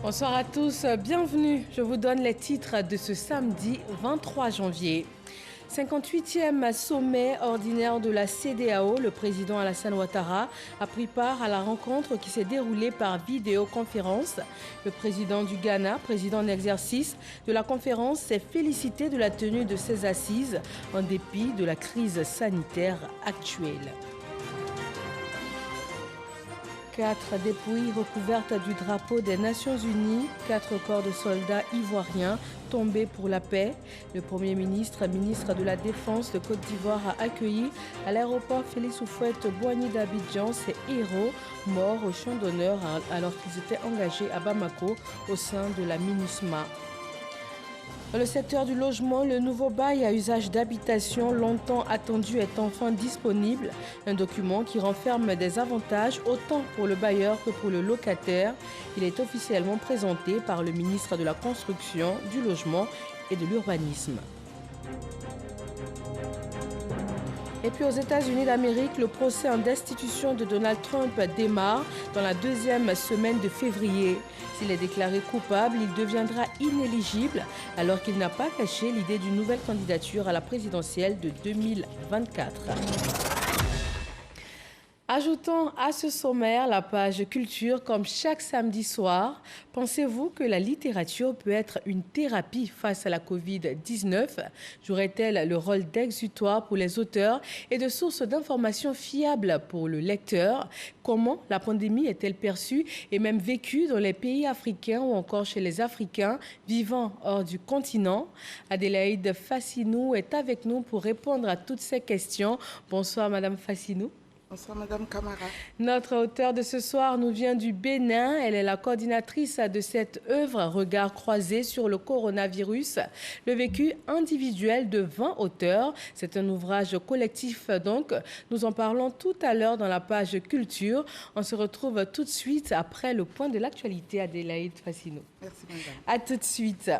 Bonsoir à tous, bienvenue. Je vous donne les titres de ce samedi 23 janvier. 58e sommet ordinaire de la CEDEAO, le président Alassane Ouattara a pris part à la rencontre qui s'est déroulée par vidéoconférence. Le président du Ghana, président en exercice de la conférence, s'est félicité de la tenue de ces assises en dépit de la crise sanitaire actuelle. 4 dépouilles recouvertes du drapeau des Nations Unies, 4 corps de soldats ivoiriens tombés pour la paix. Le Premier ministre, ministre de la Défense de Côte d'Ivoire a accueilli à l'aéroport Félix Houphouët-Boigny d'Abidjan ces héros morts au champ d'honneur alors qu'ils étaient engagés à Bamako au sein de la MINUSMA. Dans le secteur du logement, le nouveau bail à usage d'habitation longtemps attendu est enfin disponible. Un document qui renferme des avantages autant pour le bailleur que pour le locataire. Il est officiellement présenté par le ministre de la Construction, du Logement et de l'Urbanisme. Et puis aux États-Unis d'Amérique, le procès en destitution de Donald Trump démarre dans la deuxième semaine de février. S'il est déclaré coupable, il deviendra inéligible alors qu'il n'a pas caché l'idée d'une nouvelle candidature à la présidentielle de 2024. Ajoutons à ce sommaire la page culture comme chaque samedi soir. Pensez-vous que la littérature peut être une thérapie face à la Covid-19? Jouerait-elle le rôle d'exutoire pour les auteurs et de source d'informations fiables pour le lecteur? Comment la pandémie est-elle perçue et même vécue dans les pays africains ou encore chez les Africains vivant hors du continent? Adélaïde Fassinou est avec nous pour répondre à toutes ces questions. Bonsoir Madame Fassinou. Bonsoir Madame Camara. Notre auteure de ce soir nous vient du Bénin. Elle est la coordinatrice de cette œuvre Regard croisé sur le coronavirus, le vécu individuel de 20 auteurs. C'est un ouvrage collectif donc. Nous en parlons tout à l'heure dans la page culture. On se retrouve tout de suite après le point de l'actualité. Adélaïde Fassinou. Merci Madame. À tout de suite.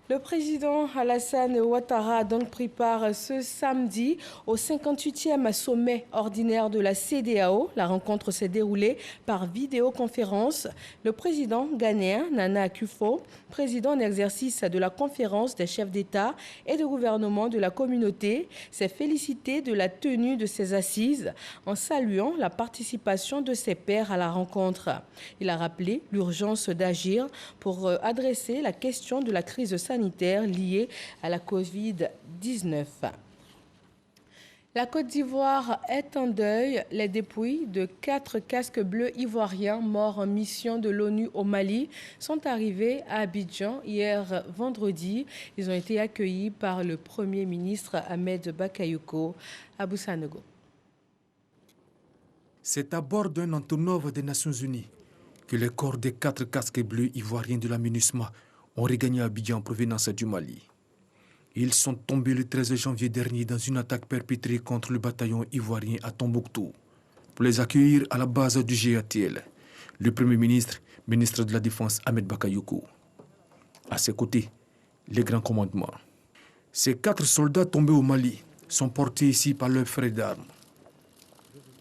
Le président Alassane Ouattara a donc pris part ce samedi au 58e sommet ordinaire de la CEDEAO. La rencontre s'est déroulée par vidéoconférence. Le président ghanéen Nana Akufo, président en exercice de la conférence des chefs d'État et de gouvernement de la communauté, s'est félicité de la tenue de ces assises en saluant la participation de ses pairs à la rencontre. Il a rappelé l'urgence d'agir pour adresser la question de la crise sanitaire liée à la Covid-19. La Côte d'Ivoire est en deuil. Les dépouilles de 4 casques bleus ivoiriens morts en mission de l'ONU au Mali sont arrivées à Abidjan hier vendredi. Ils ont été accueillis par le Premier ministre Ahmed Bakayoko à Boussanogo. C'est à bord d'un Antonov des Nations Unies que les corps des 4 casques bleus ivoiriens de la MINUSMA ont regagné Abidjan en provenance du Mali. Ils sont tombés le 13 janvier dernier dans une attaque perpétrée contre le bataillon ivoirien à Tombouctou. Pour les accueillir à la base du GATL, le Premier ministre, ministre de la Défense Ahmed Bakayoko. À ses côtés, les grands commandements. Ces 4 soldats tombés au Mali sont portés ici par leurs frères d'armes.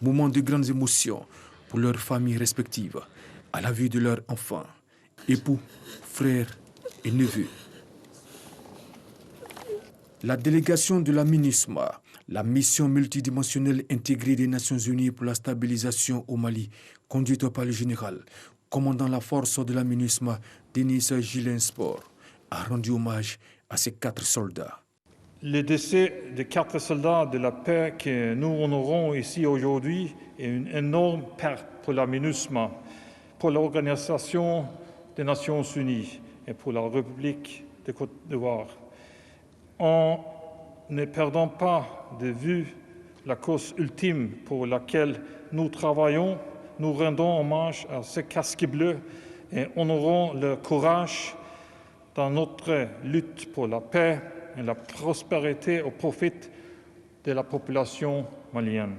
Moment de grandes émotions pour leurs familles respectives, à la vue de leurs enfants, époux, frères et neveux. La délégation de la MINUSMA, la mission multidimensionnelle intégrée des Nations Unies pour la stabilisation au Mali, conduite par le général, commandant la force de la MINUSMA, Denis Gilensport, a rendu hommage à ces 4 soldats. Le décès de 4 soldats de la paix que nous honorons ici aujourd'hui est une énorme perte pour la MINUSMA, pour l'Organisation des Nations Unies et pour la République de Côte d'Ivoire. En ne perdant pas de vue la cause ultime pour laquelle nous travaillons, nous rendons hommage à ces casques bleus et honorons leur courage dans notre lutte pour la paix et la prospérité au profit de la population malienne.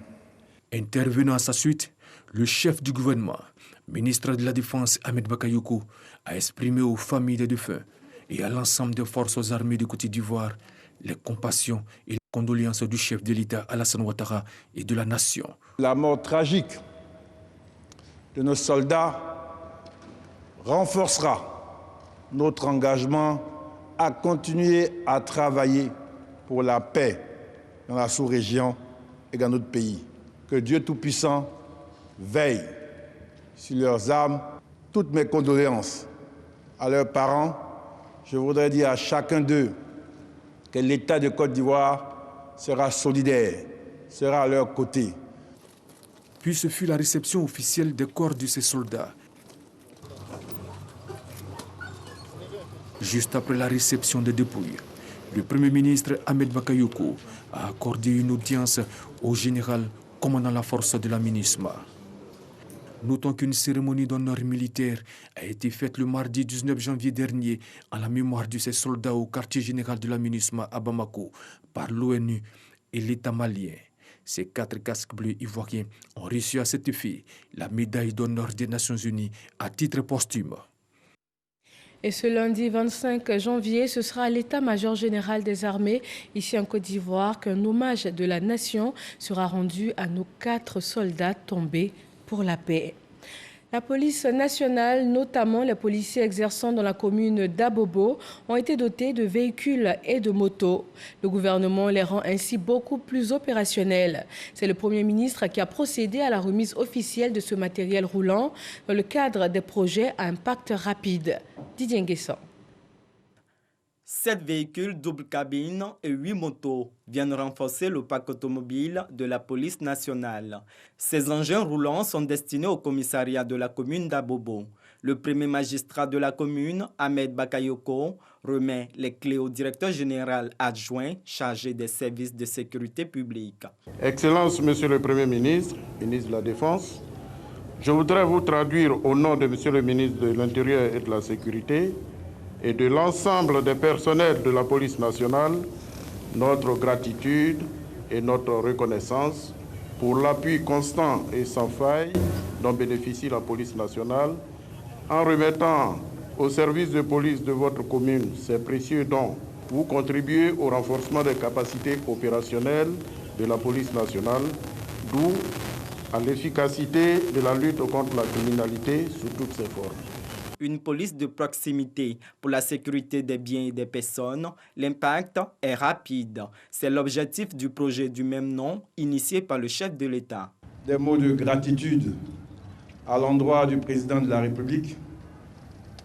Intervenant à sa suite, le chef du gouvernement, ministre de la Défense Ahmed Bakayoko, a exprimé aux familles des défunts et à l'ensemble des forces armées de Côte d'Ivoire les compassions et les condoléances du chef de l'État Alassane Ouattara et de la nation. La mort tragique de nos soldats renforcera notre engagement à continuer à travailler pour la paix dans la sous-région et dans notre pays. Que Dieu Tout-Puissant veille sur leurs âmes. Toutes mes condoléances à leurs parents. Je voudrais dire à chacun d'eux que l'État de Côte d'Ivoire sera solidaire, sera à leur côté. Puis ce fut la réception officielle des corps de ces soldats. Juste après la réception des dépouilles, le Premier ministre Ahmed Bakayoko a accordé une audience au général commandant la force de la MINUSMA. Notons qu'une cérémonie d'honneur militaire a été faite le mardi 19 janvier dernier en la mémoire de ces soldats au quartier général de la MINUSMA à Bamako par l'ONU et l'État malien. Ces 4 casques bleus ivoiriens ont reçu à cet effet la médaille d'honneur des Nations Unies à titre posthume. Et ce lundi 25 janvier, ce sera à l'état-major général des armées, ici en Côte d'Ivoire, qu'un hommage de la nation sera rendu à nos 4 soldats tombés pour la paix. La police nationale, notamment les policiers exerçant dans la commune d'Abobo, ont été dotés de véhicules et de motos. Le gouvernement les rend ainsi beaucoup plus opérationnels. C'est le Premier ministre qui a procédé à la remise officielle de ce matériel roulant dans le cadre des projets à impact rapide. Didier Nguessan. 7 véhicules double cabine et 8 motos viennent renforcer le parc automobile de la police nationale. Ces engins roulants sont destinés au commissariat de la commune d'Abobo. Le premier magistrat de la commune, Ahmed Bakayoko, remet les clés au directeur général adjoint chargé des services de sécurité publique. Excellence, Monsieur le Premier ministre, ministre de la Défense, je voudrais vous traduire au nom de Monsieur le ministre de l'Intérieur et de la Sécurité et de l'ensemble des personnels de la police nationale, notre gratitude et notre reconnaissance pour l'appui constant et sans faille dont bénéficie la police nationale en remettant au service de police de votre commune ces précieux dons. Vous contribuez au renforcement des capacités opérationnelles de la police nationale, d'où à l'efficacité de la lutte contre la criminalité sous toutes ses formes. Une police de proximité pour la sécurité des biens et des personnes, l'impact est rapide. C'est l'objectif du projet du même nom, initié par le chef de l'État. Des mots de gratitude à l'endroit du président de la République,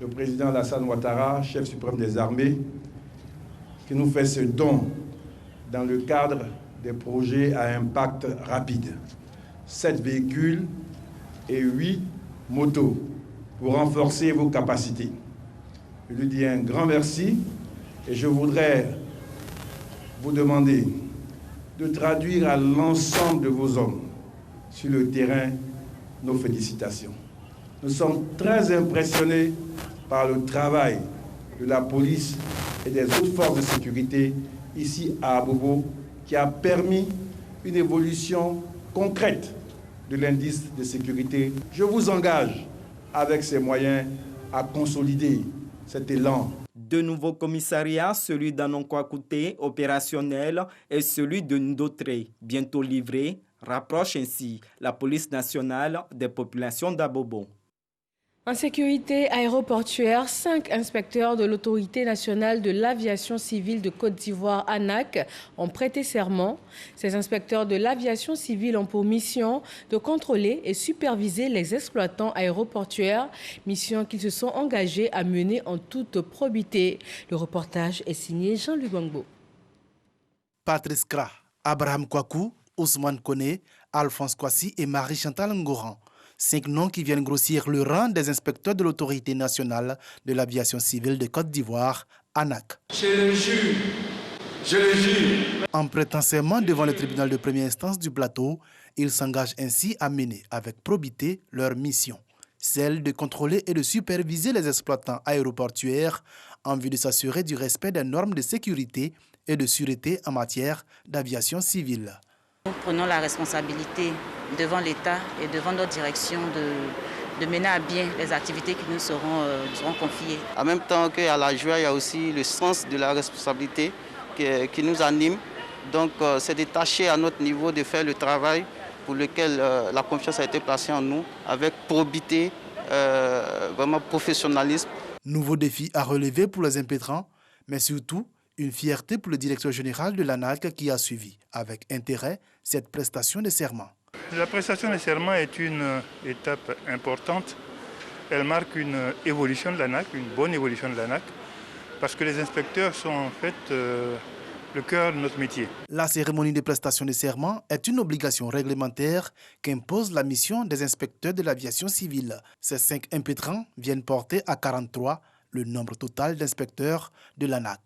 le président Alassane Ouattara, chef suprême des armées, qui nous fait ce don dans le cadre des projets à impact rapide. 7 véhicules et 8 motos pour renforcer vos capacités. Je lui dis un grand merci et je voudrais vous demander de traduire à l'ensemble de vos hommes sur le terrain nos félicitations. Nous sommes très impressionnés par le travail de la police et des autres forces de sécurité ici à Abobo qui a permis une évolution concrète de l'indice de sécurité. Je vous engage avec ces moyens à consolider cet élan. 2 nouveaux commissariats, celui d'Anonkwa-Kouté, opérationnel, et celui de Ndotré, bientôt livré, rapprochent ainsi la police nationale des populations d'Abobo. En sécurité aéroportuaire, 5 inspecteurs de l'Autorité nationale de l'aviation civile de Côte d'Ivoire, ANAC, ont prêté serment. Ces inspecteurs de l'aviation civile ont pour mission de contrôler et superviser les exploitants aéroportuaires, mission qu'ils se sont engagés à mener en toute probité. Le reportage est signé Jean-Luc Gbangbo. Patrice Kra, Abraham Kouakou, Ousmane Koné, Alphonse Kwasi et Marie-Chantal Ngoran. 5 noms qui viennent grossir le rang des inspecteurs de l'Autorité nationale de l'aviation civile de Côte d'Ivoire, ANAC. Je le jure. En prêtant serment devant le tribunal de première instance du plateau, ils s'engagent ainsi à mener avec probité leur mission, celle de contrôler et de superviser les exploitants aéroportuaires en vue de s'assurer du respect des normes de sécurité et de sûreté en matière d'aviation civile. Nous prenons la responsabilité devant l'État et devant notre direction de mener à bien les activités qui nous seront confiées. En même temps qu'à la joie, il y a aussi le sens de la responsabilité qui nous anime. Donc c'est de tâcher à notre niveau de faire le travail pour lequel la confiance a été placée en nous, avec probité, vraiment professionnalisme Nouveau défi à relever pour les impétrants, mais surtout une fierté pour le directeur général de l'ANAC qui a suivi avec intérêt cette prestation de serment. La prestation de serment est une étape importante. Elle marque une évolution de l'ANAC, une bonne évolution de l'ANAC, parce que les inspecteurs sont en fait le cœur de notre métier. La cérémonie de prestation de serment est une obligation réglementaire qu'impose la mission des inspecteurs de l'aviation civile. Ces 5 impétrants viennent porter à 43 le nombre total d'inspecteurs de l'ANAC.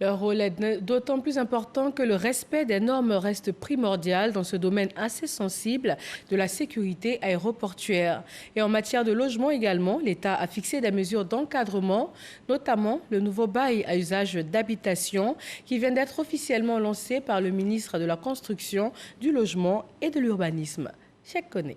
Leur rôle est d'autant plus important que le respect des normes reste primordial dans ce domaine assez sensible de la sécurité aéroportuaire. Et en matière de logement également, l'État a fixé des mesures d'encadrement, notamment le nouveau bail à usage d'habitation qui vient d'être officiellement lancé par le ministre de la Construction, du Logement et de l'Urbanisme. Cheikh Koné.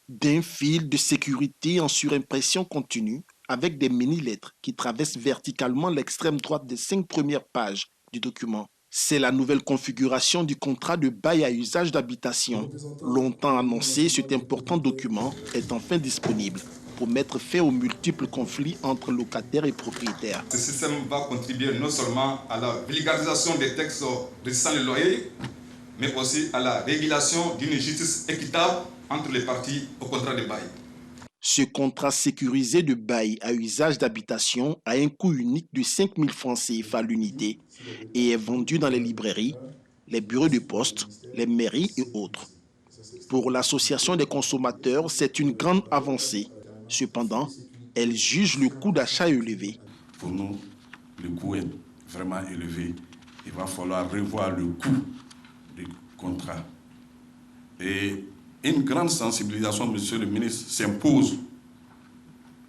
D'un fil de sécurité en surimpression continue, avec des mini-lettres qui traversent verticalement l'extrême droite des 5 premières pages du document. C'est la nouvelle configuration du contrat de bail à usage d'habitation. Longtemps annoncé, cet important document est enfin disponible pour mettre fin aux multiples conflits entre locataires et propriétaires. Ce système va contribuer non seulement à la vulgarisation des textes régissant le loyer, mais aussi à la régulation d'une justice équitable entre les parties au contrat de bail. Ce contrat sécurisé de bail à usage d'habitation a un coût unique de 5 000 francs CFA l'unité et est vendu dans les librairies, les bureaux de poste, les mairies et autres. Pour l'association des consommateurs, c'est une grande avancée. Cependant, elle juge le coût d'achat élevé. Pour nous, le coût est vraiment élevé. Il va falloir revoir le coût du contrat. Et une grande sensibilisation, monsieur le ministre, s'impose.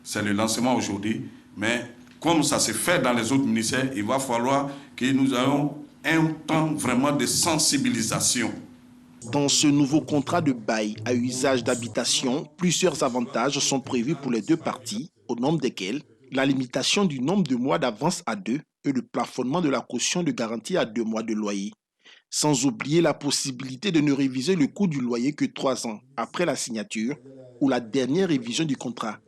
C'est le lancement aujourd'hui, mais comme ça se fait dans les autres ministères, il va falloir que nous ayons un temps vraiment de sensibilisation. Dans ce nouveau contrat de bail à usage d'habitation, plusieurs avantages sont prévus pour les 2 parties, au nombre desquels la limitation du nombre de mois d'avance à 2 et le plafonnement de la caution de garantie à 2 mois de loyer. Sans oublier la possibilité de ne réviser le coût du loyer que 3 ans après la signature ou la dernière révision du contrat.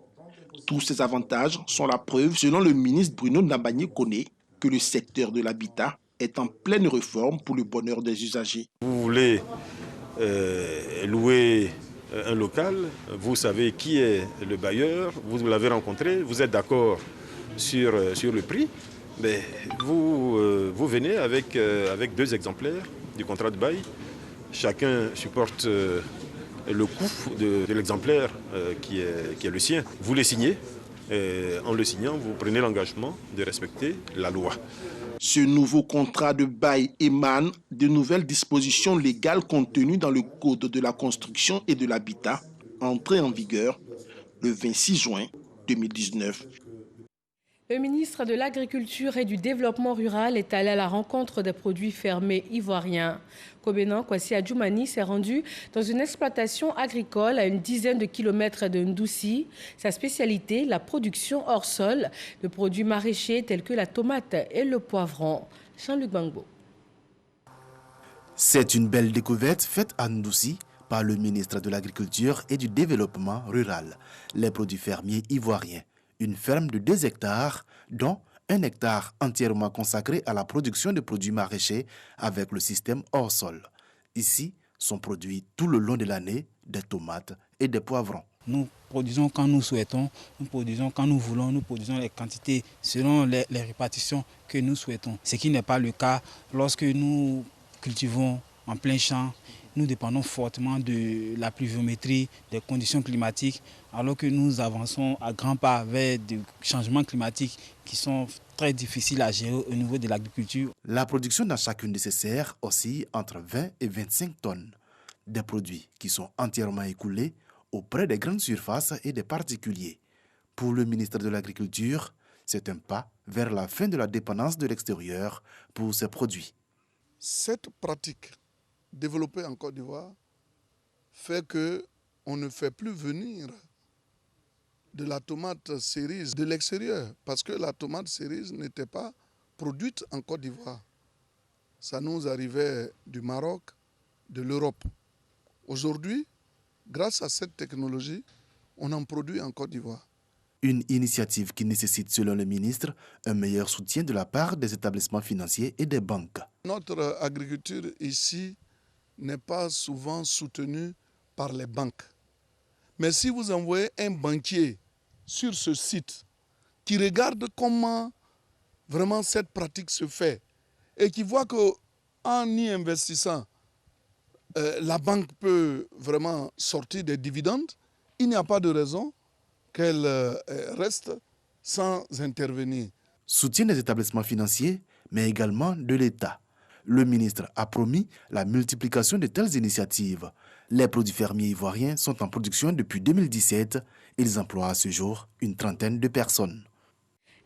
Tous ces avantages sont la preuve, selon le ministre Bruno Ndabanye-Koné, que le secteur de l'habitat est en pleine réforme pour le bonheur des usagers. Vous voulez louer un local, vous savez qui est le bailleur, vous l'avez rencontré, vous êtes d'accord sur le prix. Mais vous venez avec 2 exemplaires du contrat de bail. Chacun supporte le coût de l'exemplaire qui est le sien. Vous les signez. Et en le signant, vous prenez l'engagement de respecter la loi. Ce nouveau contrat de bail émane de nouvelles dispositions légales contenues dans le Code de la construction et de l'habitat, entré en vigueur le 26 juin 2019. Le ministre de l'Agriculture et du Développement rural est allé à la rencontre des produits fermiers ivoiriens. Kobenan Kwasi Adjoumani s'est rendu dans une exploitation agricole à une dizaine de kilomètres de Ndoussi. Sa spécialité, la production hors sol de produits maraîchers tels que la tomate et le poivron. Jean-Luc Bangbo. C'est une belle découverte faite à Ndoussi par le ministre de l'Agriculture et du Développement rural. Les produits fermiers ivoiriens. Une ferme de 2 hectares, dont 1 hectare entièrement consacré à la production de produits maraîchers avec le système hors sol. Ici sont produits tout le long de l'année des tomates et des poivrons. Nous produisons quand nous souhaitons, nous produisons quand nous voulons, nous produisons les quantités selon les répartitions que nous souhaitons. Ce qui n'est pas le cas lorsque nous cultivons en plein champ. Nous dépendons fortement de la pluviométrie, des conditions climatiques, alors que nous avançons à grands pas vers des changements climatiques qui sont très difficiles à gérer au niveau de l'agriculture. La production dans chacune de ces serres oscille entre 20 et 25 tonnes. Des produits qui sont entièrement écoulés auprès des grandes surfaces et des particuliers. Pour le ministre de l'Agriculture, c'est un pas vers la fin de la dépendance de l'extérieur pour ces produits. Cette pratique développée en Côte d'Ivoire fait qu'on ne fait plus venir de la tomate cerise de l'extérieur parce que la tomate cerise n'était pas produite en Côte d'Ivoire. Ça nous arrivait du Maroc, de l'Europe. Aujourd'hui, grâce à cette technologie, on en produit en Côte d'Ivoire. Une initiative qui nécessite, selon le ministre, un meilleur soutien de la part des établissements financiers et des banques. Notre agriculture ici n'est pas souvent soutenue par les banques. Mais si vous envoyez un banquier sur ce site qui regarde comment vraiment cette pratique se fait et qui voit qu'en y investissant, la banque peut vraiment sortir des dividendes, il n'y a pas de raison qu'elle reste sans intervenir. Soutien des établissements financiers, mais également de l'État. Le ministre a promis la multiplication de telles initiatives. Les produits fermiers ivoiriens sont en production depuis 2017. Ils emploient à ce jour une trentaine de personnes.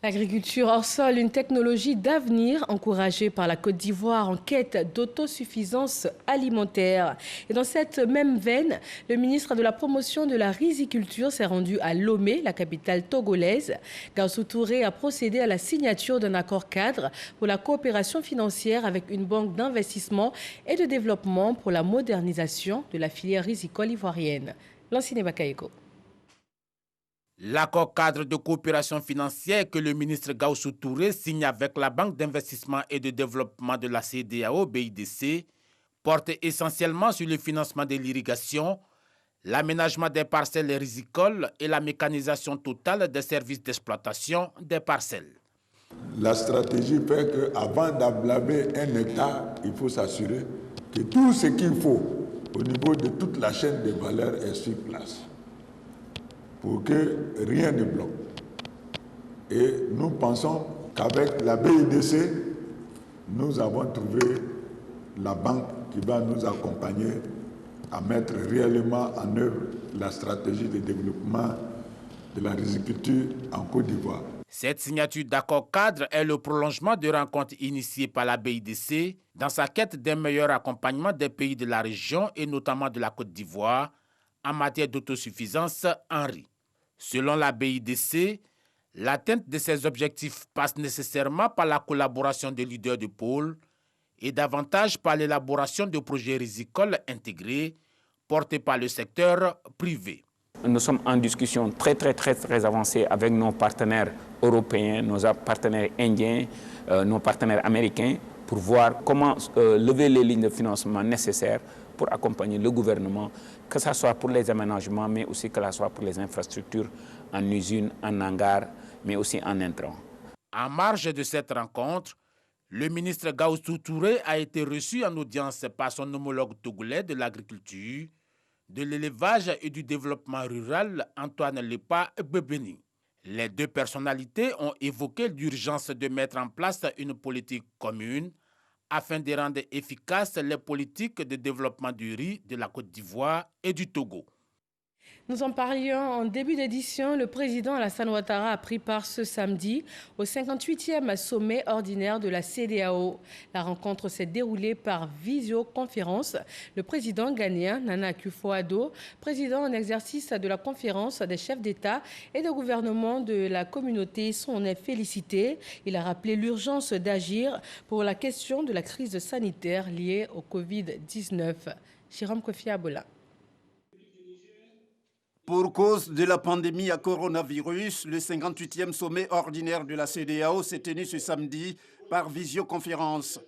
L'agriculture hors sol, une technologie d'avenir encouragée par la Côte d'Ivoire en quête d'autosuffisance alimentaire. Et dans cette même veine, le ministre de la Promotion de la Riziculture s'est rendu à Lomé, la capitale togolaise. Gaoussou Touré a procédé à la signature d'un accord cadre pour la coopération financière avec une banque d'investissement et de développement pour la modernisation de la filière rizicole ivoirienne. Lanciné Bakayeko. L'accord cadre de coopération financière que le ministre Gaoussou Touré signe avec la Banque d'investissement et de développement de la CEDEAO, BIDC, porte essentiellement sur le financement de l'irrigation, l'aménagement des parcelles rizicoles et la mécanisation totale des services d'exploitation des parcelles. La stratégie fait qu'avant d'ablamer un hectare, il faut s'assurer que tout ce qu'il faut au niveau de toute la chaîne de valeur est sur place, pour que rien ne bloque. Et nous pensons qu'avec la BIDC, nous avons trouvé la banque qui va nous accompagner à mettre réellement en œuvre la stratégie de développement de la riziculture en Côte d'Ivoire. Cette signature d'accord cadre est le prolongement de rencontres initiées par la BIDC dans sa quête d'un meilleur accompagnement des pays de la région et notamment de la Côte d'Ivoire en matière d'autosuffisance en riz. Selon la BIDC, l'atteinte de ces objectifs passe nécessairement par la collaboration des leaders de pôle et davantage par l'élaboration de projets rizicoles intégrés portés par le secteur privé. Nous sommes en discussion très avancée avec nos partenaires européens, nos partenaires indiens, nos partenaires américains pour voir comment lever les lignes de financement nécessaires pour accompagner le gouvernement, que ce soit pour les aménagements, mais aussi que ce soit pour les infrastructures en usines, en hangars, mais aussi en intrants. En marge de cette rencontre, le ministre Gaoussou Touré a été reçu en audience par son homologue togolais de l'agriculture, de l'élevage et du développement rural, Antoine Lepa Bebeni. Les deux personnalités ont évoqué l'urgence de mettre en place une politique commune afin de rendre efficaces les politiques de développement du riz de la Côte d'Ivoire et du Togo. Nous en parlions en début d'édition. Le président Alassane Ouattara a pris part ce samedi au 58e sommet ordinaire de la CEDEAO. La rencontre s'est déroulée par visioconférence. Le président ghanéen Nana Akufo-Addo, président en exercice de la conférence des chefs d'État et de gouvernement de la communauté, s'en est félicité. Il a rappelé l'urgence d'agir pour la question de la crise sanitaire liée au Covid-19. Jérôme Kofi Abola. Pour cause de la pandémie à coronavirus, le 58e sommet ordinaire de la CEDEAO s'est tenu ce samedi par visioconférence.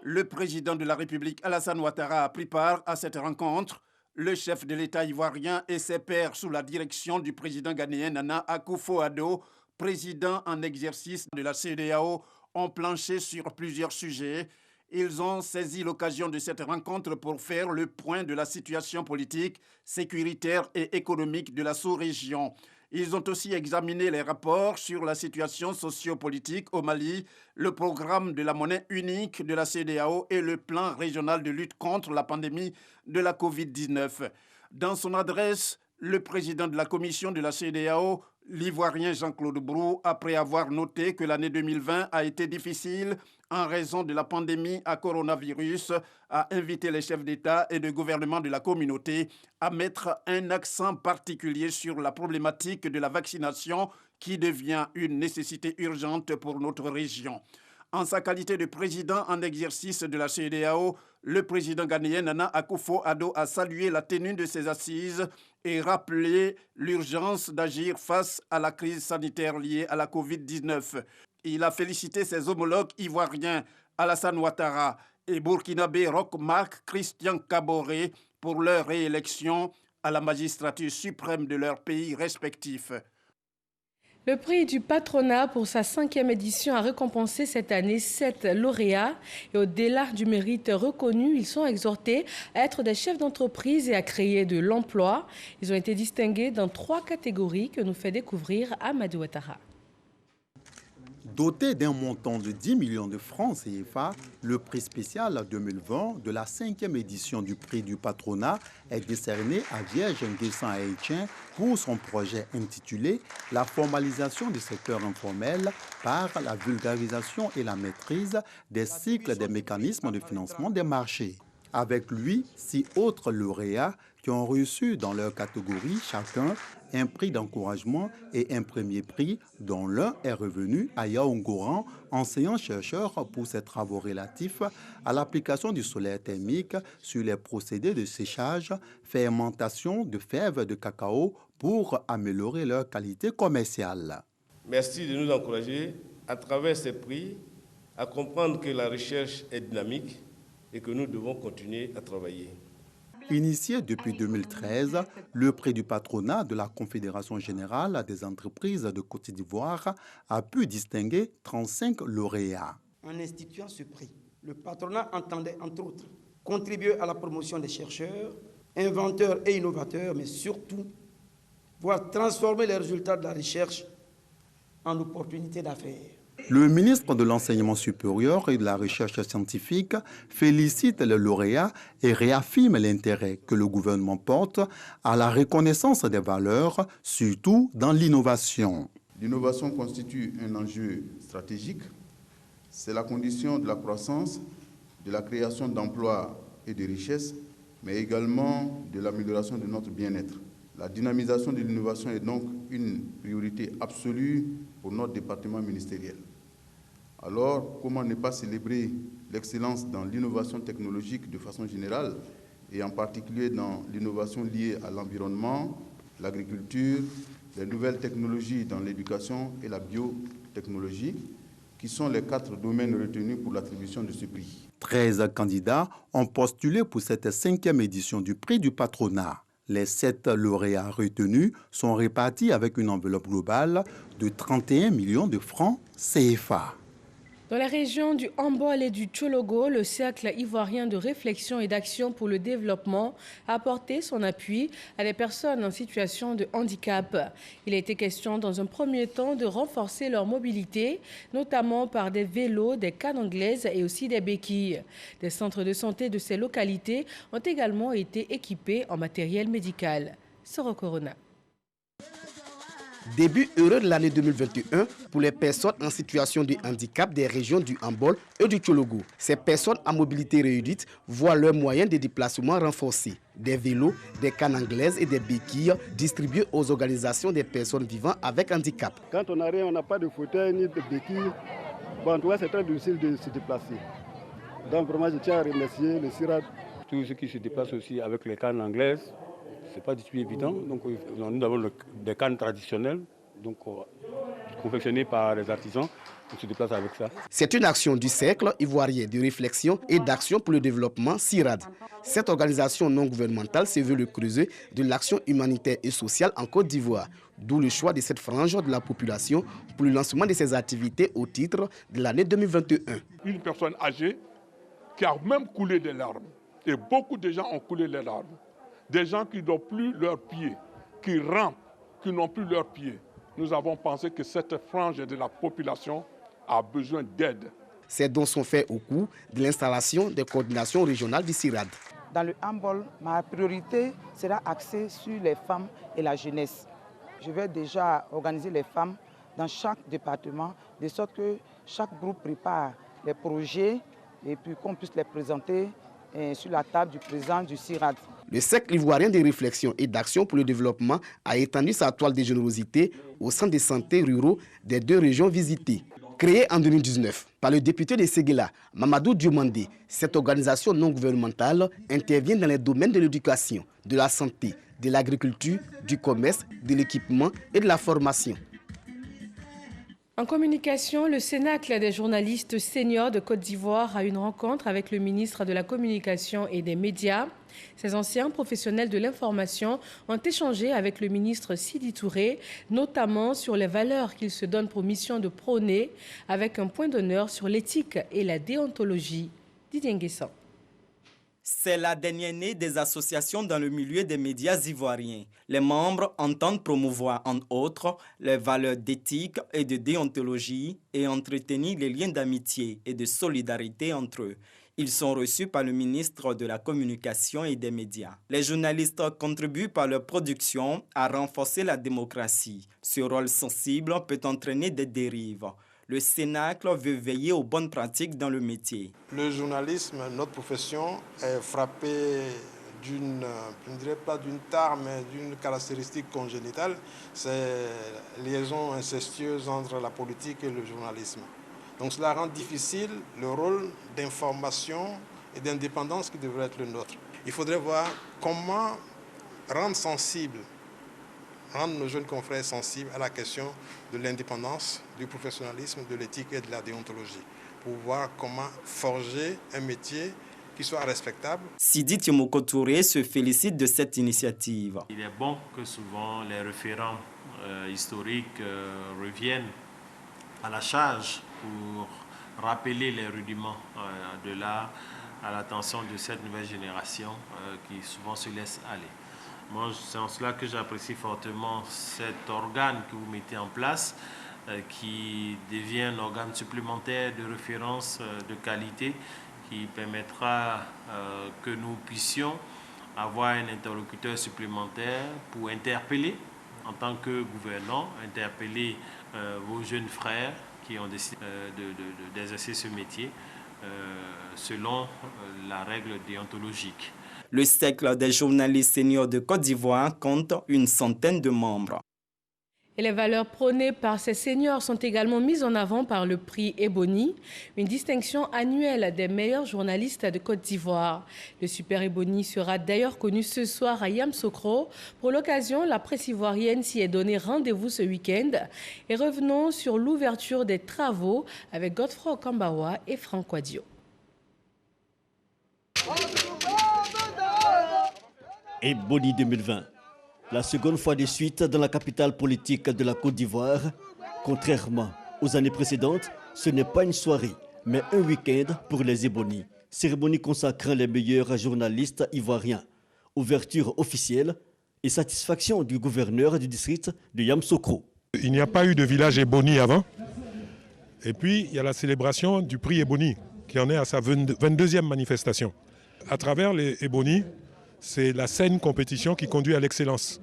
Le président de la République, Alassane Ouattara, a pris part à cette rencontre. Le chef de l'État ivoirien et ses pairs sous la direction du président ghanéen Nana Akufo-Addo, président en exercice de la CEDEAO, ont planché sur plusieurs sujets. Ils ont saisi l'occasion de cette rencontre pour faire le point de la situation politique, sécuritaire et économique de la sous-région. Ils ont aussi examiné les rapports sur la situation sociopolitique au Mali, le programme de la monnaie unique de la CEDEAO et le plan régional de lutte contre la pandémie de la Covid-19. Dans son adresse, le président de la commission de la CEDEAO, l'Ivoirien Jean-Claude Brou, après avoir noté que l'année 2020 a été difficile en raison de la pandémie à coronavirus, a invité les chefs d'État et de gouvernement de la communauté à mettre un accent particulier sur la problématique de la vaccination qui devient une nécessité urgente pour notre région. En sa qualité de président en exercice de la CEDEAO, le président ghanéen Nana Akufo-Addo a salué la tenue de ces assises et rappelé l'urgence d'agir face à la crise sanitaire liée à la Covid-19. Il a félicité ses homologues ivoiriens Alassane Ouattara et burkinabé Roch Marc Christian Kaboré pour leur réélection à la magistrature suprême de leurs pays respectifs. Le prix du patronat pour sa 5e édition a récompensé cette année 7 lauréats. Et au-delà du mérite reconnu, ils sont exhortés à être des chefs d'entreprise et à créer de l'emploi. Ils ont été distingués dans 3 catégories que nous fait découvrir Amadou Ouattara. Doté d'un montant de 10 millions de francs CFA, le prix spécial 2020 de la 5e édition du prix du patronat est décerné à Vierge Nguessan Haïtien pour son projet intitulé « La formalisation du secteur informel par la vulgarisation et la maîtrise des cycles des mécanismes de financement des marchés ». Avec lui, 6 autres lauréats qui ont reçu dans leur catégorie chacun un prix d'encouragement et un premier prix, dont l'un est revenu à Yaoungoran, enseignant-chercheur pour ses travaux relatifs à l'application du solaire thermique sur les procédés de séchage, fermentation de fèves de cacao pour améliorer leur qualité commerciale. Merci de nous encourager à travers ces prix à comprendre que la recherche est dynamique et que nous devons continuer à travailler. Initié depuis 2013, le prix du patronat de la Confédération générale des entreprises de Côte d'Ivoire a pu distinguer 35 lauréats. En instituant ce prix, le patronat entendait, entre autres, contribuer à la promotion des chercheurs, inventeurs et innovateurs, mais surtout, voir transformer les résultats de la recherche en opportunités d'affaires. Le ministre de l'Enseignement supérieur et de la Recherche scientifique félicite les lauréats et réaffirme l'intérêt que le gouvernement porte à la reconnaissance des valeurs, surtout dans l'innovation. L'innovation constitue un enjeu stratégique. C'est la condition de la croissance, de la création d'emplois et de richesses, mais également de l'amélioration de notre bien-être. La dynamisation de l'innovation est donc une priorité absolue pour notre département ministériel. Alors, comment ne pas célébrer l'excellence dans l'innovation technologique de façon générale et en particulier dans l'innovation liée à l'environnement, l'agriculture, les nouvelles technologies dans l'éducation et la biotechnologie, qui sont les 4 domaines retenus pour l'attribution de ce prix. 13 candidats ont postulé pour cette 5e édition du prix du patronat. Les 7 lauréats retenus sont répartis avec une enveloppe globale de 31 millions de francs CFA. Dans les régions du Hambol et du Tchologo, le Cercle ivoirien de réflexion et d'action pour le développement a apporté son appui à des personnes en situation de handicap. Il a été question dans un premier temps de renforcer leur mobilité, notamment par des vélos, des cannes anglaises et aussi des béquilles. Des centres de santé de ces localités ont également été équipés en matériel médical. Soro Corona. Début heureux de l'année 2021 pour les personnes en situation de handicap des régions du Hambol et du Tchologo. Ces personnes à mobilité réduite voient leurs moyens de déplacement renforcés. Des vélos, des cannes anglaises et des béquilles distribués aux organisations des personnes vivant avec handicap. Quand on n'a rien, on n'a pas de fauteuil ni de béquilles. Bon, en tout cas, c'est très difficile de se déplacer. Donc vraiment, je tiens à remercier le CIRAD. Tous ceux qui se déplacent aussi avec les cannes anglaises. Ce n'est pas du tout évident. Donc, nous avons des cannes traditionnelles, donc confectionnées par les artisans. On se déplace avec ça. C'est une action du Cercle ivoirien de réflexion et d'action pour le développement CIRAD. Cette organisation non gouvernementale se veut le creuset de l'action humanitaire et sociale en Côte d'Ivoire. D'où le choix de cette frange de la population pour le lancement de ses activités au titre de l'année 2021. Une personne âgée qui a même coulé des larmes. Et beaucoup de gens ont coulé les larmes. Des gens qui n'ont plus leurs pieds, qui rampent, qui n'ont plus leurs pieds. Nous avons pensé que cette frange de la population a besoin d'aide. Ces dons sont faits au cours de l'installation des coordinations régionales du CIRAD. Dans le handball, ma priorité sera axée sur les femmes et la jeunesse. Je vais déjà organiser les femmes dans chaque département, de sorte que chaque groupe prépare les projets et puis qu'on puisse les présenter sur la table du président du CIRAD. Le Cercle ivoirien de réflexion et d'action pour le développement a étendu sa toile de générosité au centre de santé ruraux des 2 régions visitées. Créée en 2019 par le député de Séguéla, Mamadou Diomandé, cette organisation non gouvernementale intervient dans les domaines de l'éducation, de la santé, de l'agriculture, du commerce, de l'équipement et de la formation. En communication, le Cénacle des journalistes seniors de Côte d'Ivoire a une rencontre avec le ministre de la Communication et des Médias. Ces anciens professionnels de l'information ont échangé avec le ministre Sidi Touré, notamment sur les valeurs qu'il se donne pour mission de prôner, avec un point d'honneur sur l'éthique et la déontologie. Didier Nguessan. C'est la dernière année des associations dans le milieu des médias ivoiriens. Les membres entendent promouvoir, entre autres, les valeurs d'éthique et de déontologie et entretenir les liens d'amitié et de solidarité entre eux. Ils sont reçus par le ministre de la Communication et des Médias. Les journalistes contribuent par leur production à renforcer la démocratie. Ce rôle sensible peut entraîner des dérives. Le Cénacle veut veiller aux bonnes pratiques dans le métier. Le journalisme, notre profession, est frappée d'une, je ne dirais pas d'une tare, mais d'une caractéristique congénitale. C'est la liaison incestueuse entre la politique et le journalisme. Donc cela rend difficile le rôle d'information et d'indépendance qui devrait être le nôtre. Il faudrait voir comment rendre nos jeunes confrères sensibles à la question de l'indépendance, du professionnalisme, de l'éthique et de la déontologie, pour voir comment forger un métier qui soit respectable. Sidi Timoko Touré se félicite de cette initiative. Il est bon que souvent les référents historiques reviennent à la charge pour rappeler les rudiments de l'art à l'attention de cette nouvelle génération qui souvent se laisse aller. Moi, c'est en cela que j'apprécie fortement cet organe que vous mettez en place, qui devient un organe supplémentaire de référence de qualité, qui permettra que nous puissions avoir un interlocuteur supplémentaire pour interpeller, en tant que gouvernant, interpeller vos jeunes frères qui ont décidé d'exercer ce métier selon la règle déontologique. Le Cercle des journalistes seniors de Côte d'Ivoire compte une centaine de membres. Et les valeurs prônées par ces seniors sont également mises en avant par le prix Ebony, une distinction annuelle des meilleurs journalistes de Côte d'Ivoire. Le Super Ebony sera d'ailleurs connu ce soir à Yamoussoukro. Pour l'occasion, la presse ivoirienne s'y est donné rendez-vous ce week-end. Et revenons sur l'ouverture des travaux avec Godefroy Okambawa et Franck Wadio. Ebony 2020, la seconde fois de suite dans la capitale politique de la Côte d'Ivoire. Contrairement aux années précédentes, ce n'est pas une soirée, mais un week-end pour les Ebony. Cérémonie consacrant les meilleurs journalistes ivoiriens. Ouverture officielle et satisfaction du gouverneur du district de Yamoussoukro. Il n'y a pas eu de village Ebony avant. Et puis, il y a la célébration du prix Ebony, qui en est à sa 22e manifestation. À travers les Ebony, c'est la saine compétition qui conduit à l'excellence.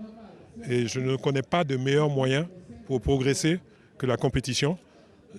Et je ne connais pas de meilleur moyen pour progresser que la compétition.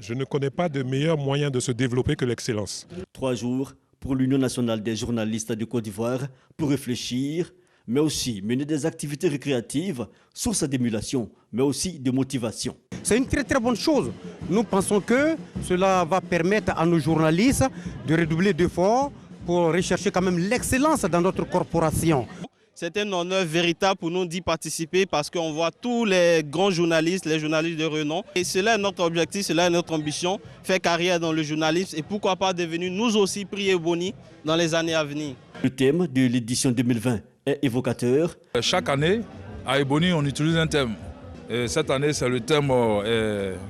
Je ne connais pas de meilleur moyen de se développer que l'excellence. 3 jours pour l'Union nationale des journalistes de Côte d'Ivoire pour réfléchir, mais aussi mener des activités récréatives, source d'émulation, mais aussi de motivation. C'est une très très bonne chose. Nous pensons que cela va permettre à nos journalistes de redoubler d'efforts pour rechercher quand même l'excellence dans notre corporation. C'est un honneur véritable pour nous d'y participer parce qu'on voit tous les grands journalistes, les journalistes de renom. Et cela est notre objectif, cela est notre ambition, faire carrière dans le journalisme et pourquoi pas devenir nous aussi prix Ebony dans les années à venir. Le thème de l'édition 2020 est évocateur. Chaque année, à Ebony, on utilise un thème. Et cette année, c'est le thème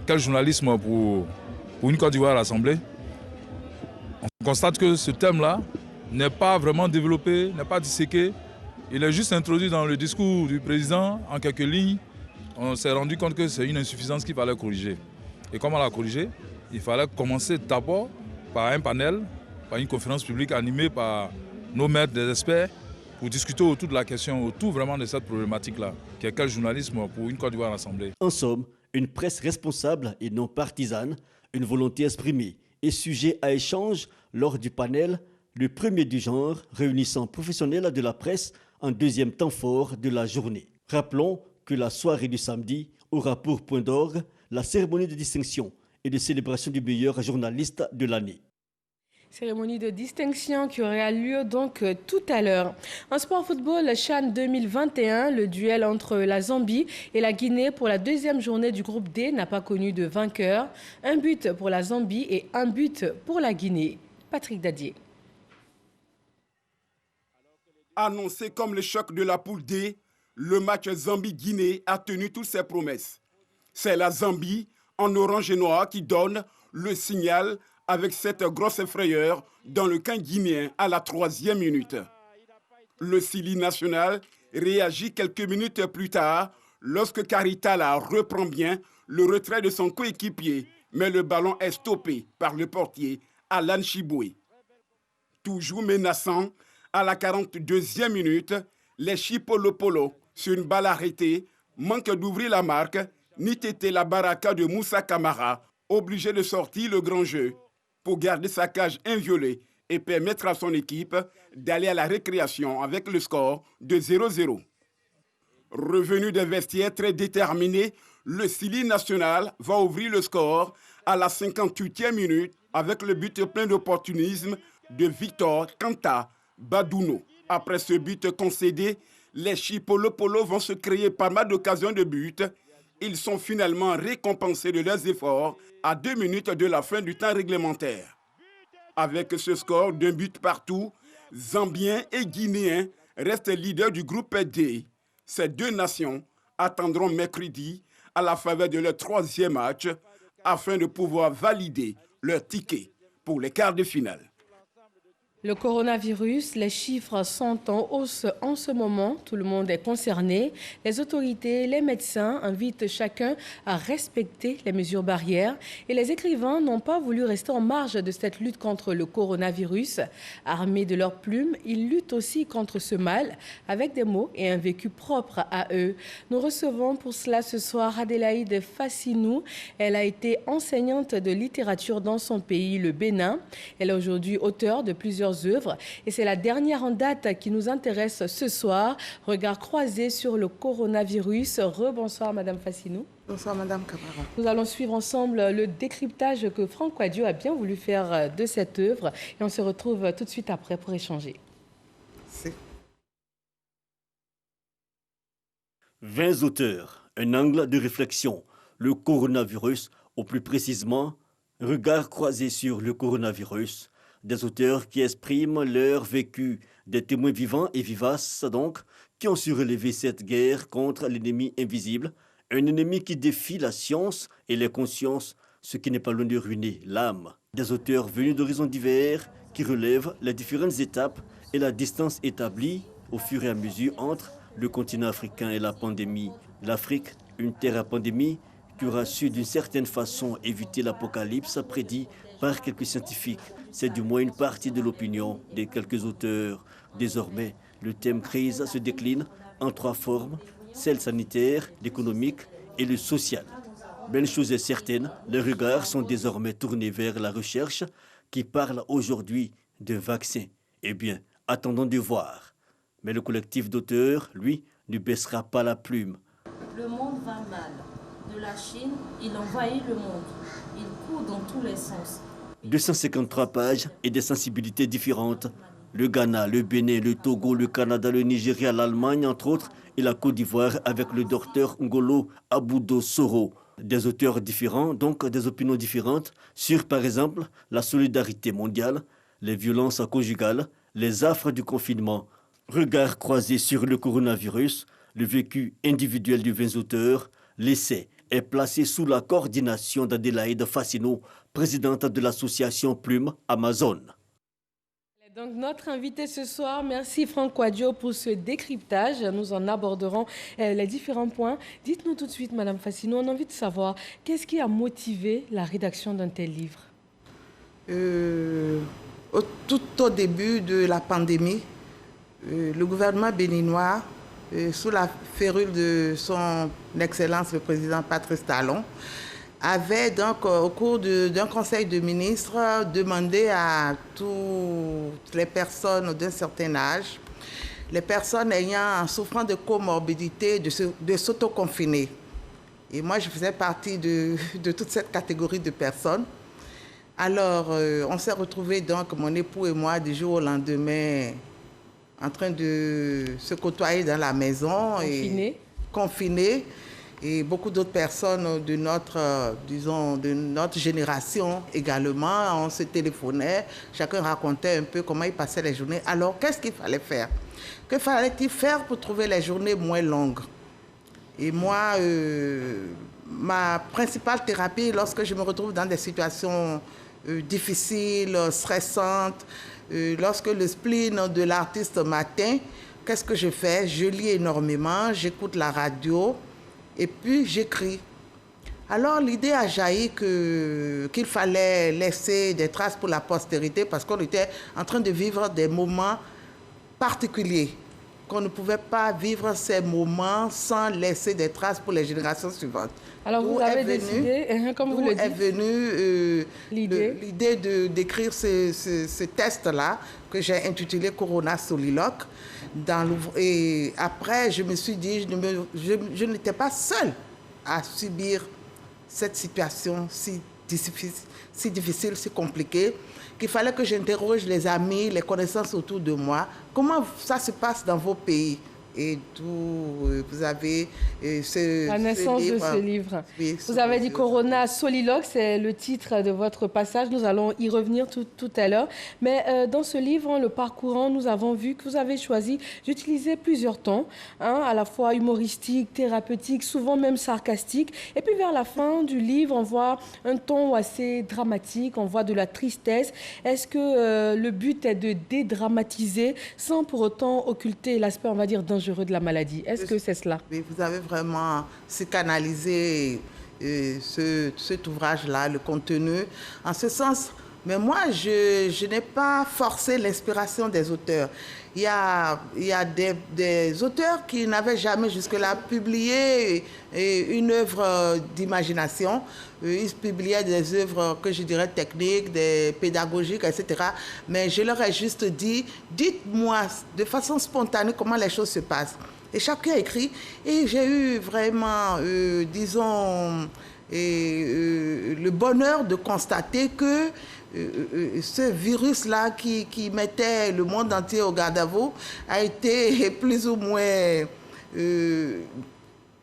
quel journalisme pour une Côte d'Ivoire assemblée. On constate que ce thème-là n'est pas vraiment développé, n'est pas disséqué. Il est juste introduit dans le discours du président en quelques lignes. On s'est rendu compte que c'est une insuffisance qu'il fallait corriger. Et comment la corriger? Il fallait commencer d'abord par un panel, par une conférence publique animée par nos maîtres, des experts, pour discuter autour de la question, autour vraiment de cette problématique-là, qui est quel journalisme pour une Côte d'Ivoire assemblée. En somme, une presse responsable et non partisane, une volonté exprimée et sujet à échange lors du panel, le premier du genre réunissant professionnels de la presse en deuxième temps fort de la journée. Rappelons que la soirée du samedi aura pour point d'orgue la cérémonie de distinction et de célébration du meilleur journaliste de l'année. Cérémonie de distinction qui aura lieu donc tout à l'heure. En sport football, CHAN 2021, le duel entre la Zambie et la Guinée pour la deuxième journée du groupe D n'a pas connu de vainqueur. Un but pour la Zambie et un but pour la Guinée. Patrick Dadier. Annoncé comme le choc de la poule D, le match Zambie-Guinée a tenu toutes ses promesses. C'est la Zambie en orange et noir qui donne le signal avec cette grosse frayeur dans le camp guinéen à la 3e minute. Le Sili national réagit quelques minutes plus tard lorsque Karitala reprend bien le retrait de son coéquipier, mais le ballon est stoppé par le portier Alan Chiboué. Toujours menaçant, à la 42e minute, les Chipolopolo, sur une balle arrêtée, manquent d'ouvrir la marque, ni tété la baraka de Moussa Kamara, obligé de sortir le grand jeu pour garder sa cage inviolée et permettre à son équipe d'aller à la récréation avec le score de 0-0. Revenu des vestiaires très déterminé, le Sili national va ouvrir le score à la 58e minute avec le but plein d'opportunisme de Victor Kanta Badouno. Après ce but concédé, les Chipolopolo vont se créer pas mal d'occasions de but. Ils sont finalement récompensés de leurs efforts à 2 minutes de la fin du temps réglementaire. Avec ce score d'un but partout, Zambiens et Guinéens restent leaders du groupe D. Ces deux nations attendront mercredi à la faveur de leur 3e match afin de pouvoir valider leur ticket pour les quarts de finale. Le coronavirus, les chiffres sont en hausse en ce moment. Tout le monde est concerné. Les autorités, les médecins invitent chacun à respecter les mesures barrières. Et les écrivains n'ont pas voulu rester en marge de cette lutte contre le coronavirus. Armés de leurs plumes, ils luttent aussi contre ce mal avec des mots et un vécu propre à eux. Nous recevons pour cela ce soir Adélaïde Fassinou. Elle a été enseignante de littérature dans son pays, le Bénin. Elle est aujourd'hui auteure de plusieurs œuvres et c'est la dernière en date qui nous intéresse ce soir. Regard croisé sur le coronavirus. Rebonsoir Madame Fassinou. Bonsoir Madame Camara. Nous allons suivre ensemble le décryptage que Franck Quadio a bien voulu faire de cette œuvre et on se retrouve tout de suite après pour échanger. 20 auteurs, un angle de réflexion, le coronavirus, ou plus précisément, regard croisé sur le coronavirus. Des auteurs qui expriment leur vécu, des témoins vivants et vivaces donc, qui ont su relever cette guerre contre l'ennemi invisible, un ennemi qui défie la science et les consciences, ce qui n'est pas loin de ruiner l'âme. Des auteurs venus d'horizons divers qui relèvent les différentes étapes et la distance établie au fur et à mesure entre le continent africain et la pandémie. L'Afrique, une terre à pandémie, qui aura su d'une certaine façon éviter l'apocalypse prédit par quelques scientifiques. C'est du moins une partie de l'opinion de quelques auteurs. Désormais, le thème crise se décline en 3 formes, celle sanitaire, l'économique et le social. Belle chose est certaine, les regards sont désormais tournés vers la recherche qui parle aujourd'hui de vaccins. Eh bien, attendons de voir. Mais le collectif d'auteurs, lui, ne baissera pas la plume. Le monde va mal. De la Chine, il envahit le monde. Il court dans tous les sens. 253 pages et des sensibilités différentes. Le Ghana, le Bénin, le Togo, le Canada, le Nigeria, l'Allemagne, entre autres, et la Côte d'Ivoire avec le docteur Ngolo Aboudo Soro. Des auteurs différents, donc des opinions différentes sur, par exemple, la solidarité mondiale, les violences conjugales, les affres du confinement. Regard croisé sur le coronavirus, le vécu individuel de 20 auteurs, l'essai est placé sous la coordination d'Adélaïde Fassinou, présidente de l'association Plume Amazon. Donc notre invité ce soir, merci Franck Quadio pour ce décryptage. Nous en aborderons les différents points. Dites-nous tout de suite, Madame Fassinou, on a envie de savoir qu'est-ce qui a motivé la rédaction d'un tel livre? Tout au début de la pandémie, le gouvernement béninois, sous la férule de son Excellence le Président Patrice Talon, avait donc au cours d'un conseil de ministres demandé à toutes les personnes d'un certain âge, les personnes souffrant de comorbidité, de s'autoconfiner. Et moi, je faisais partie de toute cette catégorie de personnes. Alors, on s'est retrouvés, donc, mon époux et moi, du jour au lendemain, en train de se côtoyer dans la maison. Confinés. Et beaucoup d'autres personnes de notre, disons, de notre génération également, on se téléphonait, chacun racontait un peu comment il passait les journées. Alors, qu'est-ce qu'il fallait faire? Que fallait-il faire pour trouver les journées moins longues? Et moi, ma principale thérapie, lorsque je me retrouve dans des situations difficiles, stressantes, lorsque le spleen de l'artiste m'atteint, qu'est-ce que je fais? Je lis énormément, j'écoute la radio et puis j'écris. Alors l'idée a jailli qu'il fallait laisser des traces pour la postérité parce qu'on était en train de vivre des moments particuliers, qu'on ne pouvait pas vivre ces moments sans laisser des traces pour les générations suivantes. Alors vous avez décidé, comme vous le dites, est venue l'idée d'écrire ce test-là que j'ai intitulé Corona Soliloque. Et après, je me suis dit, je n'étais pas seule à subir cette situation si difficile, si compliquée, qu'il fallait que j'interroge les amis, les connaissances autour de moi. Comment ça se passe dans vos pays? Et d'où vous avez la naissance de ce livre. Oui, vous avez dit Corona Soliloque, c'est le titre de votre passage. Nous allons y revenir tout à l'heure. Mais dans ce livre, en le parcourant, nous avons vu que vous avez choisi d'utiliser plusieurs tons, à la fois humoristique, thérapeutique, souvent même sarcastique. Et puis vers la fin du livre, on voit un ton assez dramatique, on voit de la tristesse. Est-ce que le but est de dédramatiser sans pour autant occulter l'aspect, on va dire, dangereux de la maladie? Est-ce que c'est cela? Oui, vous avez vraiment psychanalysé cet ouvrage-là, le contenu, en ce sens. Mais moi, je n'ai pas forcé l'inspiration des auteurs. Il y a des auteurs qui n'avaient jamais jusque-là publié une œuvre d'imagination. Ils publiaient des œuvres que je dirais techniques, des pédagogiques, etc. Mais je leur ai juste dit, dites-moi de façon spontanée comment les choses se passent. Et chacun a écrit. Et j'ai eu vraiment, disons, le bonheur de constater que ce virus-là qui mettait le monde entier au garde-à-vous a été plus ou moins,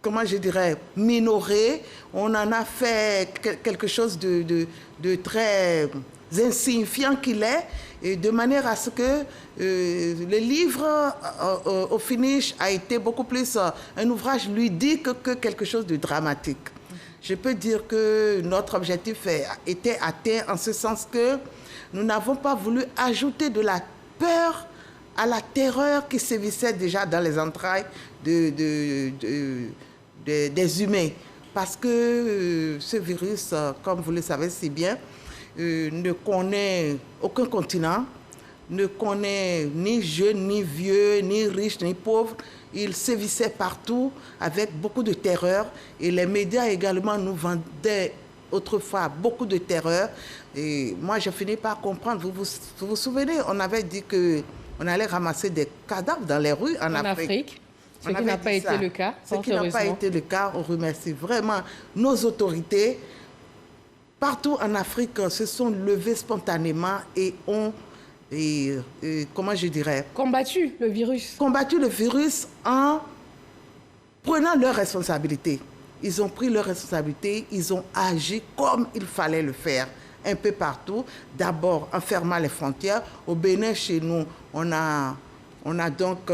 comment je dirais, minoré. On en a fait quelque chose de très insignifiant qu'il est, et de manière à ce que le livre, au finish, a été beaucoup plus un ouvrage ludique que quelque chose de dramatique. Je peux dire que notre objectif était atteint en ce sens que nous n'avons pas voulu ajouter de la peur à la terreur qui sévissait déjà dans les entrailles des humains. Parce que ce virus, comme vous le savez si bien, ne connaît aucun continent, ne connaît ni jeune, ni vieux, ni riche, ni pauvre. Il sévissait partout avec beaucoup de terreur. Et les médias également nous vendaient autrefois beaucoup de terreur. Et moi, j'ai fini par comprendre. Vous vous souvenez, on avait dit qu'on allait ramasser des cadavres dans les rues en Afrique. Ce qui n'a pas été le cas. Ce qui n'a pas été le cas. On remercie vraiment nos autorités. Partout en Afrique, se sont levés spontanément et ont, comment je dirais, combattu le virus. Combattu le virus en prenant leurs responsabilités. Ils ont pris leurs responsabilités, ils ont agi comme il fallait le faire, un peu partout. D'abord en fermant les frontières. Au Bénin, chez nous, on a donc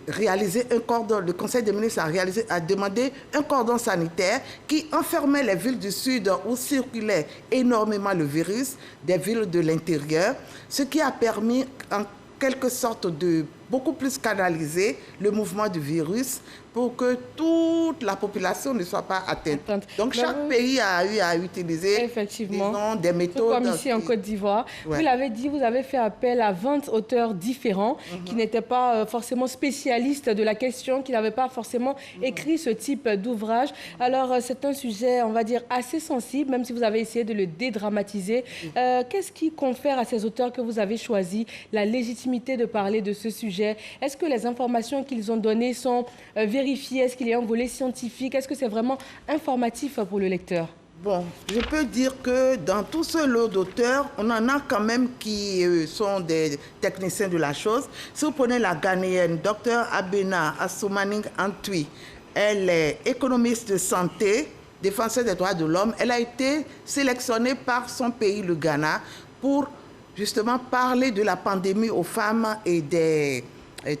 réalisé un cordon. Le Conseil des ministres a demandé un cordon sanitaire qui enfermait les villes du Sud où circulait énormément le virus, des villes de l'intérieur, ce qui a permis en quelque sorte de beaucoup plus canaliser le mouvement du virus pour que toute la population ne soit pas atteinte. Donc chaque pays a eu à utiliser disons, des méthodes. Comme ici en Côte d'Ivoire. Ouais. Vous l'avez dit, vous avez fait appel à 20 auteurs différents qui n'étaient pas forcément spécialistes de la question, qui n'avaient pas forcément écrit ce type d'ouvrage. Alors c'est un sujet, on va dire, assez sensible, même si vous avez essayé de le dédramatiser. Qu'est-ce qui confère à ces auteurs que vous avez choisis la légitimité de parler de ce sujet? Est-ce que les informations qu'ils ont données sont vérifiées? Est-ce qu'il y a un volet scientifique? Est-ce que c'est vraiment informatif pour le lecteur? Bon, je peux dire que dans tout ce lot d'auteurs, on en a quand même qui sont des techniciens de la chose. Si vous prenez la Ghanéenne, Dr Abena Assoumani Antwi, elle est économiste de santé, défenseur des droits de l'homme. Elle a été sélectionnée par son pays, le Ghana, pour justement parler de la pandémie aux femmes et des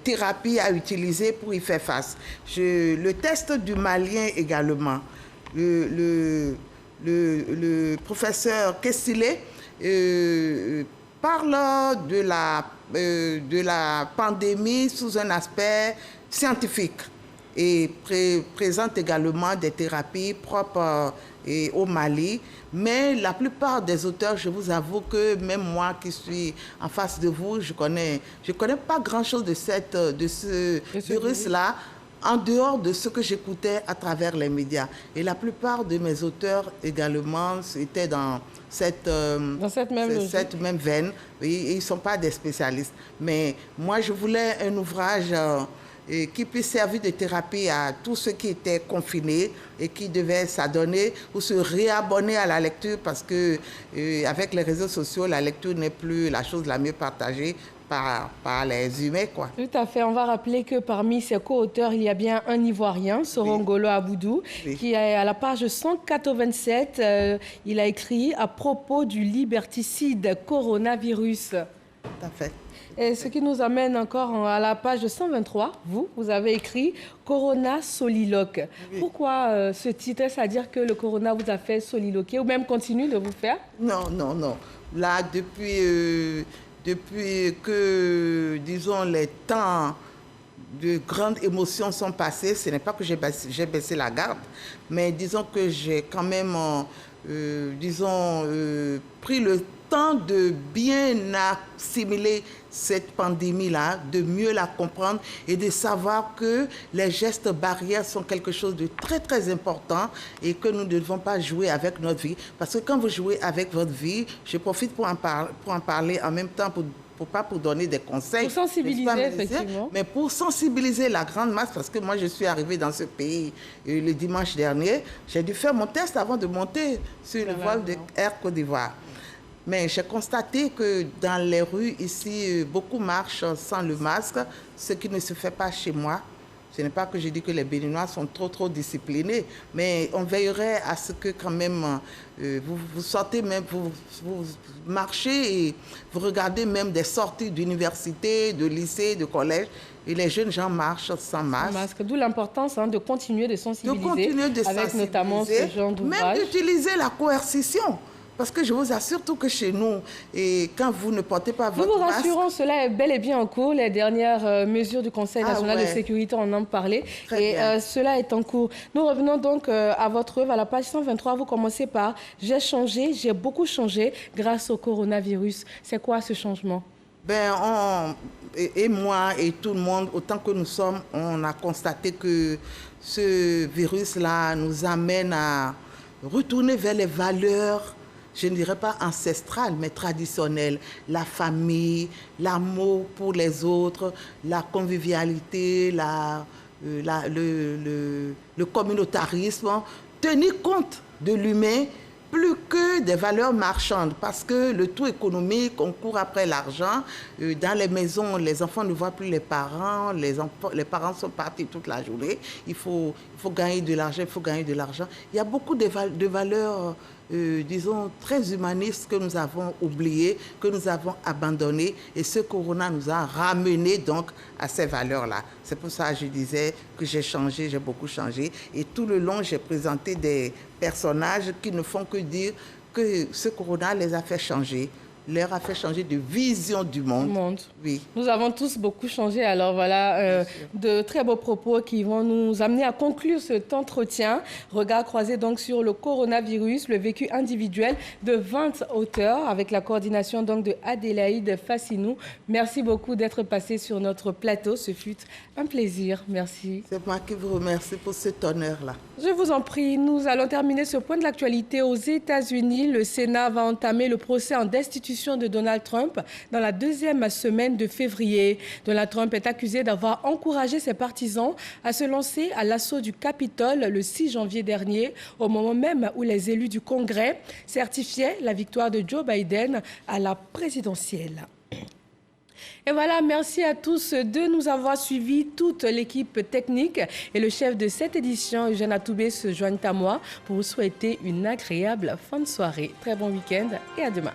thérapies à utiliser pour y faire face. Le test du Malien également. Le professeur Kessile parle de la pandémie sous un aspect scientifique et présente également des thérapies propres au Mali. Mais la plupart des auteurs, je vous avoue que même moi qui suis en face de vous, je connais pas grand-chose de ce virus-là, en dehors de ce que j'écoutais à travers les médias. Et la plupart de mes auteurs également étaient dans cette même veine. Oui, ils ne sont pas des spécialistes. Mais moi, je voulais un ouvrage qui puisse servir de thérapie à tous ceux qui étaient confinés et qui devaient s'adonner ou se réabonner à la lecture parce que avec les réseaux sociaux, la lecture n'est plus la chose la mieux partagée par les humains, quoi. Tout à fait. On va rappeler que parmi ses co-auteurs, il y a bien un Ivoirien, Sorongolo Aboudou, qui est à la page 187. Il a écrit à propos du liberticide coronavirus. Tout à fait. Et ce qui nous amène encore à la page 123. Vous avez écrit Corona soliloque. Oui. Pourquoi ce titre? C'est-à-dire que le corona vous a fait soliloquer ou même continue de vous faire? Non. Là, depuis que, disons, les temps de grandes émotions sont passés, ce n'est pas que j'ai baissé la garde, mais disons que j'ai quand même, pris le temps de bien assimiler cette pandémie-là, de mieux la comprendre et de savoir que les gestes barrières sont quelque chose de très, très important et que nous ne devons pas jouer avec notre vie. Parce que quand vous jouez avec votre vie, je profite pour en parler en même temps pour donner des conseils. Pour sensibiliser, effectivement. Mais pour sensibiliser la grande masse, parce que moi, je suis arrivée dans ce pays le dimanche dernier, j'ai dû faire mon test avant de monter sur le vol de Air Côte d'Ivoire. Mais j'ai constaté que dans les rues ici, beaucoup marchent sans le masque, ce qui ne se fait pas chez moi. Ce n'est pas que je dis que les Béninois sont trop disciplinés, mais on veillerait à ce que quand même vous sortez même, vous marchez et vous regardez même des sorties d'université, de lycée, de collège, et les jeunes gens marchent sans masque. D'où l'importance de continuer de sensibiliser, avec notamment ce genre d'ouvrage. Même d'utiliser la coercition. Parce que je vous assure tout que chez nous, et quand vous ne portez pas votre masque... Nous vous rassurons, cela est bel et bien en cours. Les dernières mesures du Conseil national de sécurité, on en parlait. Cela est en cours. Nous revenons donc à votre œuvre, à la page 123. Vous commencez par « J'ai changé, j'ai beaucoup changé grâce au coronavirus ». C'est quoi ce changement? Et moi et tout le monde, autant que nous sommes, on a constaté que ce virus-là nous amène à retourner vers les valeurs, je ne dirais pas ancestrales, mais traditionnelles. La famille, l'amour pour les autres, la convivialité, le communautarisme, tenir compte de l'humain plus que des valeurs marchandes, parce que le tout économique, on court après l'argent. Dans les maisons, les enfants ne voient plus les parents, les parents sont partis toute la journée. Il faut gagner de l'argent, Il y a beaucoup de valeurs, disons, très humanistes que nous avons oubliées, que nous avons abandonnées, et ce corona nous a ramenés donc à ces valeurs-là. C'est pour ça que je disais que j'ai changé, j'ai beaucoup changé, et tout le long, j'ai présenté des personnages qui ne font que dire que ce corona les a fait changer, leur a fait changer de vision du monde. Oui. Nous avons tous beaucoup changé. Alors voilà, de très beaux propos qui vont nous amener à conclure cet entretien. Regard croisé donc sur le coronavirus, le vécu individuel de 20 auteurs avec la coordination donc de Adélaïde Fassinou. Merci beaucoup d'être passé sur notre plateau. Ce fut un plaisir. Merci. C'est moi qui vous remercie pour cet honneur-là. Je vous en prie. Nous allons terminer ce point de l'actualité aux États-Unis. Le Sénat va entamer le procès en destitution l'investiture de Donald Trump dans la deuxième semaine de février. Donald Trump est accusé d'avoir encouragé ses partisans à se lancer à l'assaut du Capitole le 6 janvier dernier, au moment même où les élus du Congrès certifiaient la victoire de Joe Biden à la présidentielle. Et voilà, merci à tous de nous avoir suivis, toute l'équipe technique et le chef de cette édition, Eugène Atoubé, se joignent à moi pour vous souhaiter une agréable fin de soirée. Très bon week-end et à demain.